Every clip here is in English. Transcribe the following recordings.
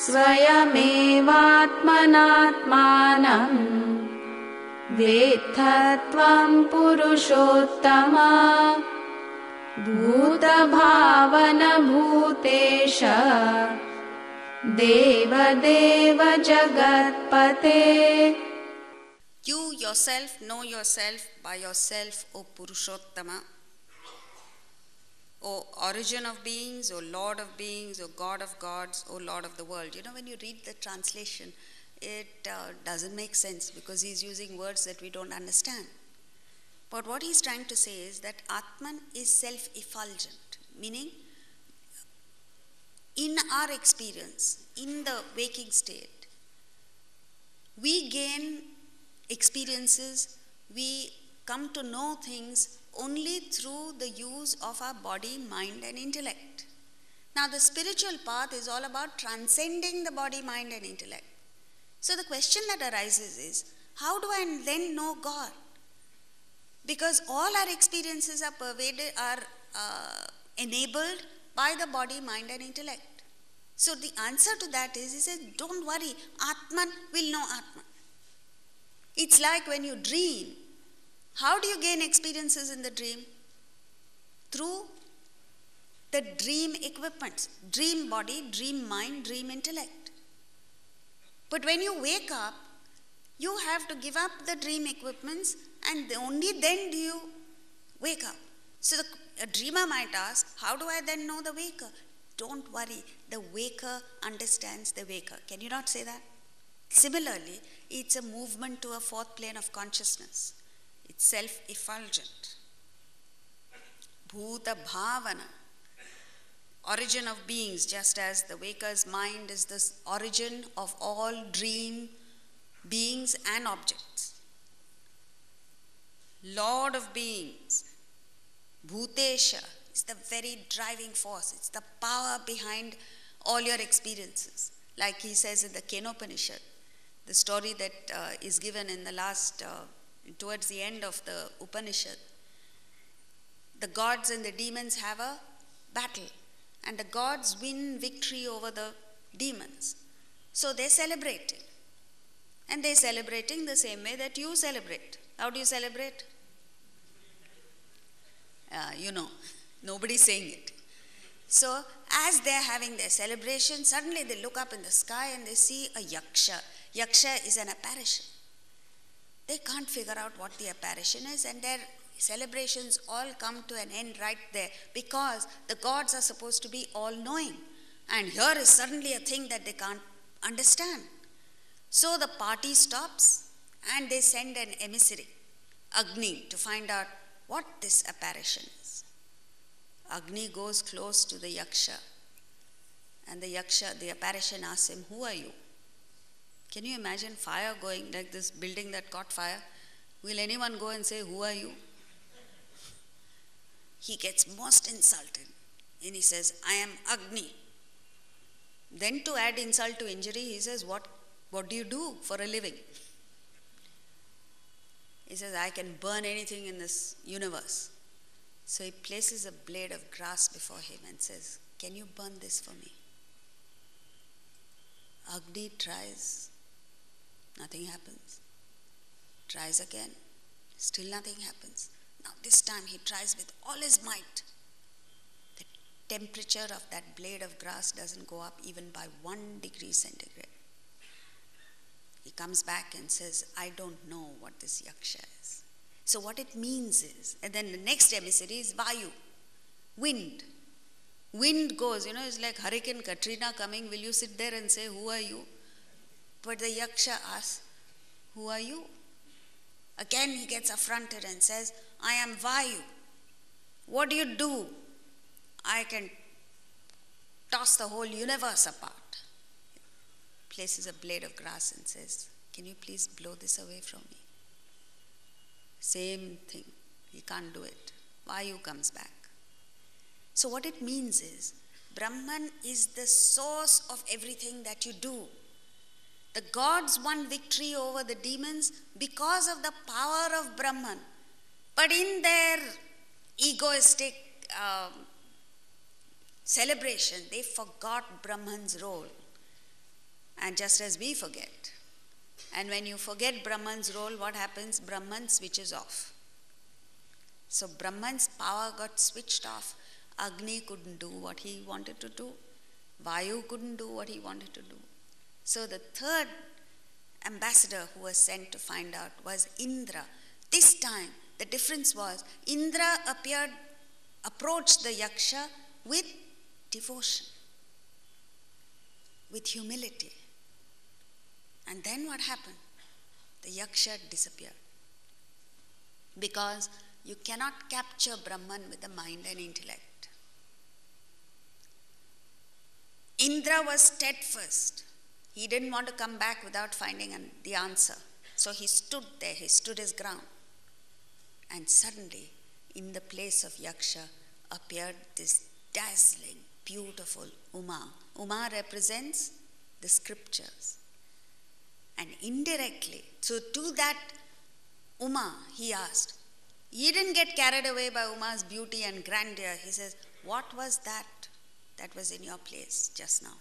स्वयमेवात्मनात्मानं वेत्थत्वं पुरुषोत्तमा भूतभावनभूतेश देवदेव जगत्पते. You yourself know yourself by yourself, O Purushottama, O origin of beings, O Lord of beings, O God of gods, O Lord of the world. You know, when you read the translation, it doesn't make sense because he's using words that we don't understand. But what he's trying to say is that Atman is self-effulgent, meaning in our experience, in the waking state, we gain experiences, we come to know things only through the use of our body, mind and intellect. Now the spiritual path is all about transcending the body, mind and intellect. So the question that arises is, how do I then know God? Because all our experiences are enabled by the body, mind and intellect. So the answer to that is, he says, don't worry, Atman will know Atman. It's like when you dream. How do you gain experiences in the dream? Through the dream equipment, dream body, dream mind, dream intellect. But when you wake up, you have to give up the dream equipments and only then do you wake up. So a dreamer might ask, how do I then know the waker? Don't worry, the waker understands the waker. Can you not say that? Similarly, it's a movement to a fourth plane of consciousness. It's self-effulgent. Bhuta bhavana, origin of beings, just as the waker's mind is the origin of all dream beings and objects. Lord of beings, Bhutesha, is the very driving force. It's the power behind all your experiences. Like he says in the Kenopanishad, the story that is given in the last, towards the end of the Upanishad. The gods and the demons have a battle, and the gods win victory over the demons. So they celebrate. And they're celebrating the same way that you celebrate. How do you celebrate? You know, nobody's saying it. So as they're having their celebration, suddenly they look up in the sky and they see a yaksha. Yaksha is an apparition. They can't figure out what the apparition is, and their celebrations all come to an end right there because the gods are supposed to be all-knowing. And here is suddenly a thing that they can't understand. So the party stops and they send an emissary, Agni, to find out what this apparition is. Agni goes close to the yaksha, and the apparition asks him, who are you? Can you imagine fire going like this building that caught fire? Will anyone go and say, who are you? He gets most insulted and he says, I am Agni. Then to add insult to injury, he says, what do you do for a living? He says, I can burn anything in this universe. So he places a blade of grass before him and says, can you burn this for me? Agni tries. Nothing happens. Tries again. Still nothing happens. Now this time he tries with all his might. The temperature of that blade of grass doesn't go up even by 1 degree centigrade. He comes back and says, I don't know what this yaksha is. So what it means is, and then the next emissary is Vayu, wind. Wind goes, it's like Hurricane Katrina coming. Will you sit there and say, who are you? But the yaksha asks, who are you? Again he gets affronted and says, I am Vayu. What do you do? I can toss the whole universe apart. Places a blade of grass and says, can you please blow this away from me? Same thing. He can't do it. Vayu comes back. So what it means is, Brahman is the source of everything that you do. The gods won victory over the demons because of the power of Brahman. But in their egoistic celebration, they forgot Brahman's role. And just as we forget. And when you forget Brahman's role, what happens? Brahman switches off. So Brahman's power got switched off. Agni couldn't do what he wanted to do. Vayu couldn't do what he wanted to do. So the third ambassador who was sent to find out was Indra. This time, the difference was Indra approached the Yaksha with devotion, with humility. And then what happened? The Yaksha disappeared. Because you cannot capture Brahman with the mind and intellect. Indra was steadfast. He didn't want to come back without finding the answer. So he stood there, he stood his ground. And suddenly, in the place of Yaksha, appeared this dazzling, beautiful Uma. Uma represents the scriptures. And indirectly, so to that Uma, he asked, he didn't get carried away by Uma's beauty and grandeur. He says, what was that was in your place just now?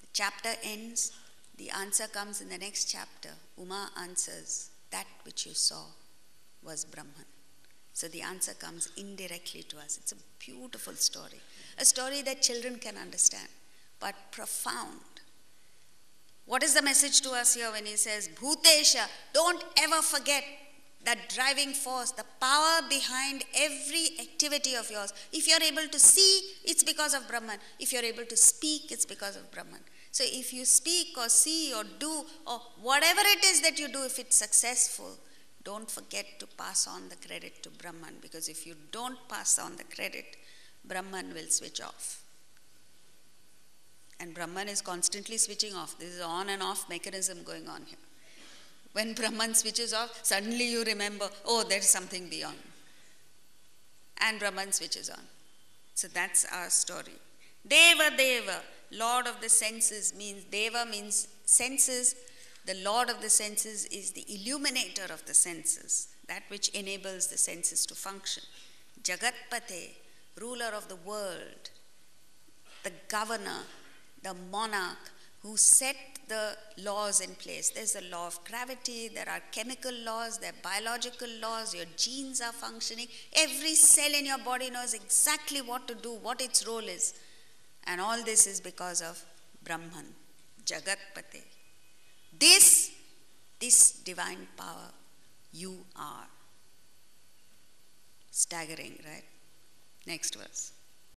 The chapter ends, the answer comes in the next chapter. Uma answers, that which you saw was Brahman. So the answer comes indirectly to us. It's a beautiful story. A story that children can understand, but profound. What is the message to us here when he says, Bhutesha, don't ever forget that driving force, the power behind every activity of yours. If you're able to see, it's because of Brahman. If you're able to speak, it's because of Brahman. So if you speak or see or do or whatever it is that you do, if it's successful, don't forget to pass on the credit to Brahman, because if you don't pass on the credit, Brahman will switch off. And Brahman is constantly switching off. This is an on and off mechanism going on here. When Brahman switches off, suddenly you remember, oh, there's something beyond. And Brahman switches on. So that's our story. Deva Deva, Lord of the senses, means Deva means senses. The Lord of the senses is the illuminator of the senses, that which enables the senses to function. Jagatpate, ruler of the world, the governor, the monarch who set the laws in place. There's the law of gravity, there are chemical laws, there are biological laws, your genes are functioning. Every cell in your body knows exactly what to do, what its role is. And all this is because of Brahman, Jagatpate. This divine power, you are. Staggering, right? Next verse.